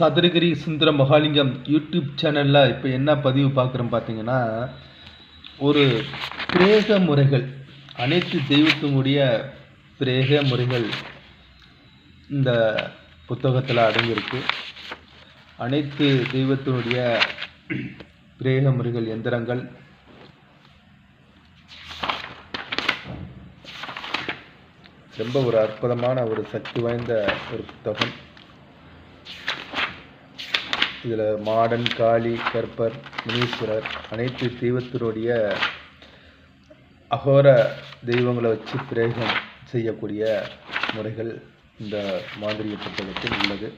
சதுரகிரி சுந்தர Mahalingam YouTube சேனலில் இப்போ என்ன பதிவு பார்க்குறோம் பார்த்தீங்கன்னா, ஒரு பிரேக முறைகள், அனைத்து தெய்வத்தினுடைய பிரேக முறைகள் இந்த புத்தகத்தில் அடங்கியிருக்கு. அனைத்து தெய்வத்தினுடைய பிரேக முறைகள் எந்திரங்கள், ரொம்ப ஒரு அற்புதமான ஒரு சக்தி வாய்ந்த ஒரு புத்தகம். இதில் மாடன், காளி, கற்பர், முனீஸ்வரர், அனைத்து தெய்வத்தினுடைய அகோர தெய்வங்களை வச்சு பிரேகம் செய்யக்கூடிய முறைகள் இந்த மாந்திரிக புத்தகத்தில் உள்ளது.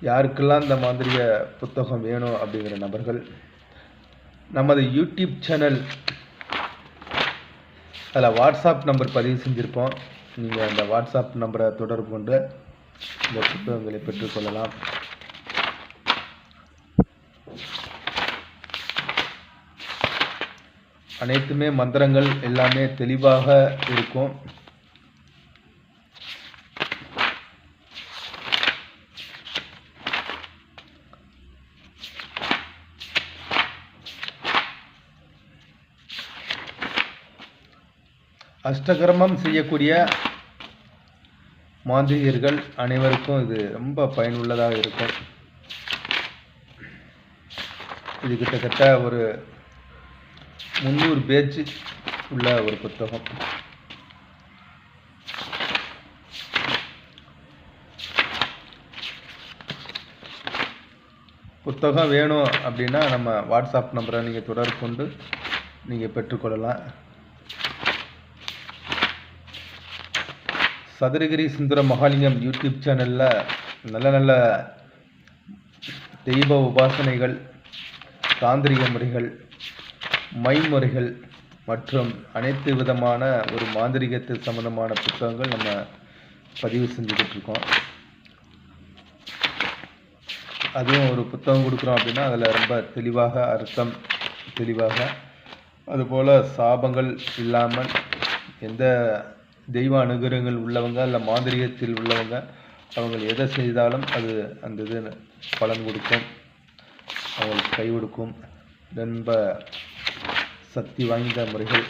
யாருக்கெல்லாம் இந்த மாந்திரிக புத்தகம் வேணும் அப்படிங்கிற நபர்கள் நமது யூடியூப் சேனல் அதில் வாட்ஸ்அப் நம்பர் பதிவு செஞ்சுருப்போம். நீங்கள் அந்த வாட்ஸ்அப் நம்பரை தொடர்பு கொண்டு இந்த புத்தகங்களை பெற்றுக்கொள்ளலாம். அனைத்துமே மந்திரங்கள் எல்லாமே தெளிவாக இருக்கும். அஷ்டகர்மம் செய்யக்கூடிய மாந்திரிகர்கள் அனைவருக்கும் இது ரொம்ப பயனுள்ளதாக இருக்கும். இது கிட்டத்தட்ட ஒரு 300 பேஜ் உள்ள ஒரு புத்தகம். புத்தகம் வேணும் அப்படின்னா நம்ம வாட்ஸ்அப் நம்பரை நீங்கள் தொடர்பு கொண்டு நீங்கள் பெற்றுக்கொள்ளலாம். சதுரகிரி சுந்தர மகாலிங்கம் யூடியூப் சேனலில் நல்ல நல்ல தெய்வ உபாசனைகள், தாந்திரிக முறைகள், மைமுறைகள் மற்றும் அனைத்து விதமான ஒரு மாந்திரிகத்து சம்பந்தமான புத்தகங்கள் நம்ம பதிவு செஞ்சுக்கிட்டு இருக்கோம். அதுவும் ஒரு புத்தகம் கொடுக்குறோம் அப்படின்னா அதில் ரொம்ப தெளிவாக அர்த்தம் தெளிவாக, அதுபோல் சாபங்கள் இல்லாமல் எந்த தெய்வ அனுகிரகங்கள் உள்ளவங்க இல்லை மாந்திரிகத்தில் உள்ளவங்க அவங்க எதை செய்தாலும் அது அந்த இது பலன் கொடுக்கும், அவங்களுக்கு கை கொடுக்கும். ரொம்ப சக்தி வாய்ந்த முறைகள்.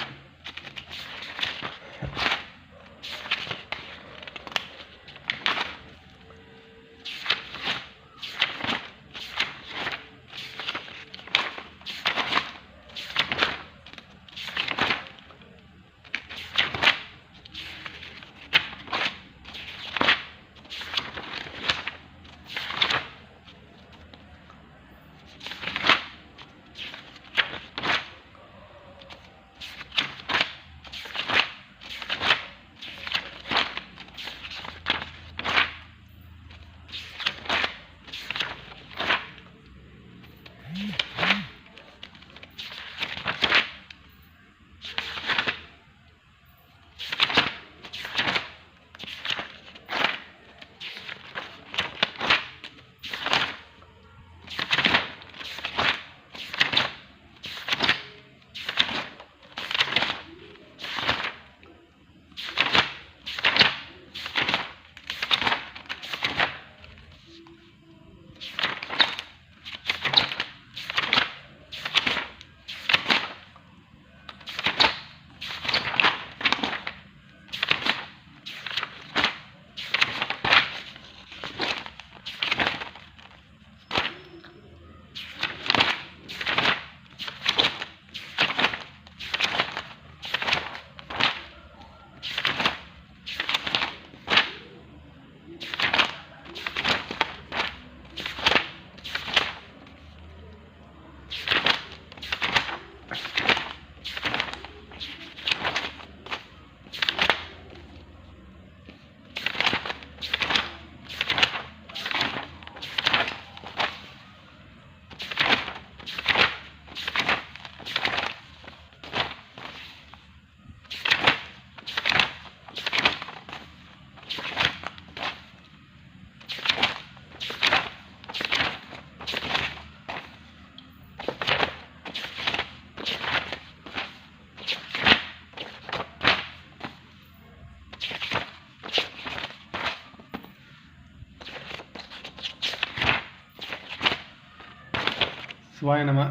சிவாய நம.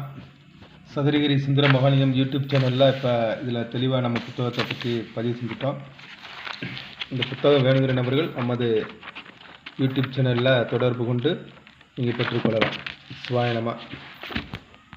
சதுரகிரி சுந்தர மகாலிங்கம் யூடியூப் சேனலில் இப்போ இதில் தெளிவாக நம்ம புத்தகத்தை பற்றி பதிவு செஞ்சுட்டோம். இந்த புத்தகம் வேணுங்கிற நபர்கள் நமது யூடியூப் சேனலில் தொடர்பு கொண்டு நீங்கள் பெற்றுக்கொள்ளலாம். சிவாய நம.